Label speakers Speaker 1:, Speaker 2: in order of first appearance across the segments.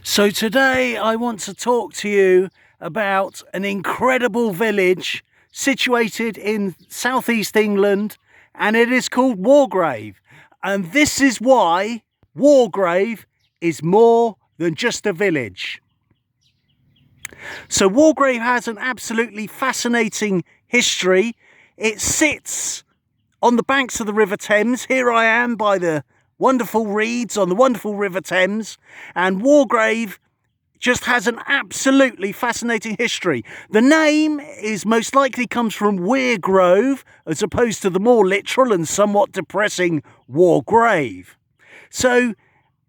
Speaker 1: So today I want to talk to you about an incredible village situated in southeast England, and it is called Wargrave. And this is why Wargrave is more than just a village. So Wargrave has an absolutely fascinating history. It sits on the banks of the River Thames. Here I am by the wonderful reeds on the wonderful River Thames, and Wargrave just has an absolutely fascinating history. The name is most likely comes from Wargrave, as opposed to the more literal and somewhat depressing Wargrave. So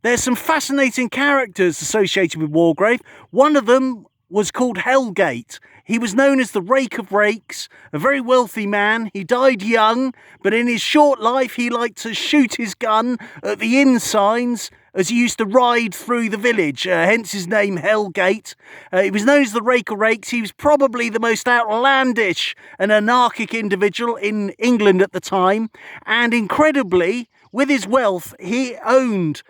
Speaker 1: there's some fascinating characters associated with Wargrave. One of them was called Hellgate. He was known as the Rake of Rakes, a very wealthy man. He died young, but in his short life he liked to shoot his gun at the inn signs as he used to ride through the village, hence his name Hellgate. He was known as the Rake of Rakes. He was probably the most outlandish and anarchic individual in England at the time, and incredibly, with his wealth, he owned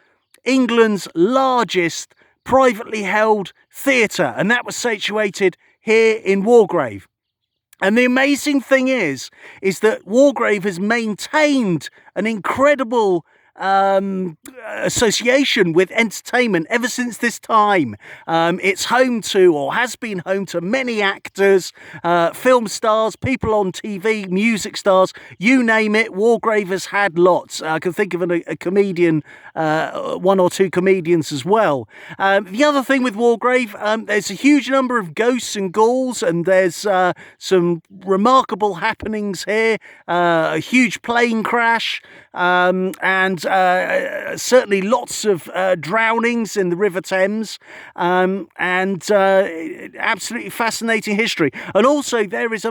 Speaker 1: England's largest privately held theatre, and that was situated here in Wargrave. And the amazing thing is that Wargrave has maintained an incredible association with entertainment ever since this time. It's home to, or has been home to, many actors, film stars, people on TV, music stars, you name it. Wargrave has had lots. I can think of a comedian, one or two comedians as well. The other thing with Wargrave, there's a huge number of ghosts and ghouls, and there's some remarkable happenings here. A huge plane crash, and certainly lots of drownings in the River Thames, and absolutely fascinating history. And also there is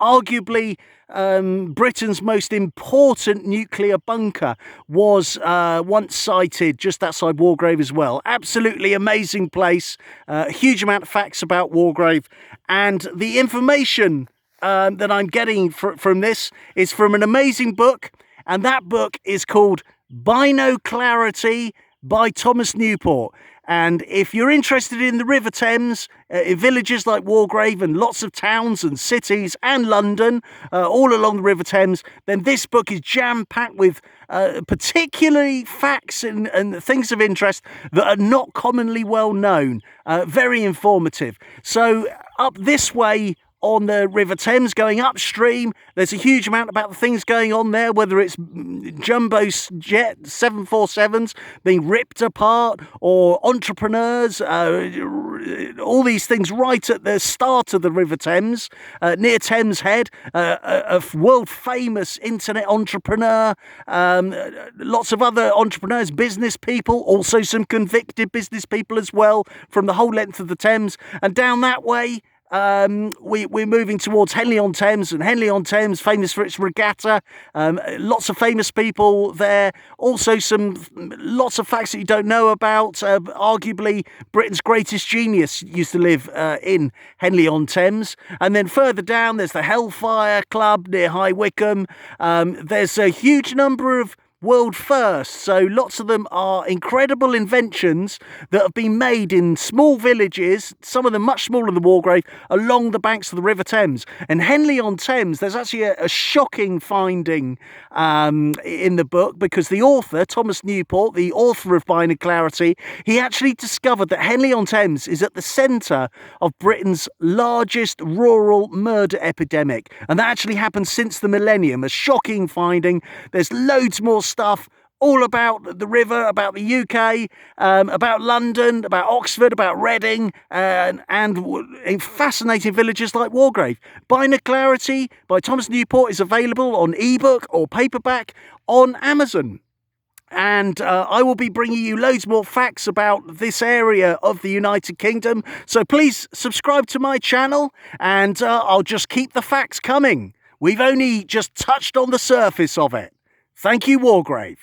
Speaker 1: arguably Britain's most important nuclear bunker was once sited just outside Wargrave as well. Absolutely amazing place. A huge amount of facts about Wargrave, and the information that I'm getting from this is from an amazing book, and that book is called Binoclarity by Thomas Newport. And if you're interested in the River Thames, in villages like Wargrave and lots of towns and cities and London, all along the River Thames, then this book is jam-packed with particularly facts and things of interest that are not commonly well known. Very informative. So up this way on the River Thames, going upstream, there's a huge amount about the things going on there, whether it's jumbo jet 747s being ripped apart, or entrepreneurs, all these things right at the start of the River Thames, near Thames Head, a world famous internet entrepreneur, lots of other entrepreneurs, business people, also some convicted business people as well, from the whole length of the Thames. And down that way, we're moving towards Henley-on-Thames, and Henley-on-Thames famous for its regatta. Lots of famous people there. Also lots of facts that you don't know about. Arguably Britain's greatest genius used to live in Henley-on-Thames. And then further down there's the Hellfire Club near High Wycombe. There's a huge number of world firsts, so lots of them are incredible inventions that have been made in small villages, some of them much smaller than Wargrave, along the banks of the River Thames. And Henley-on-Thames, there's actually a shocking finding in the book, because the author, Thomas Newport, the author of Binoclarity, he actually discovered that Henley-on-Thames is at the centre of Britain's largest rural murder epidemic, and that actually happened since the millennium. A shocking finding. There's loads more stuff all about the river, about the UK, about London, about Oxford, about Reading, and in fascinating villages like Wargrave. Binoclarity by Thomas Newport is available on ebook or paperback on Amazon. And I will be bringing you loads more facts about this area of the United Kingdom. So please subscribe to my channel, and I'll just keep the facts coming. We've only just touched on the surface of it. Thank you, Wargrave.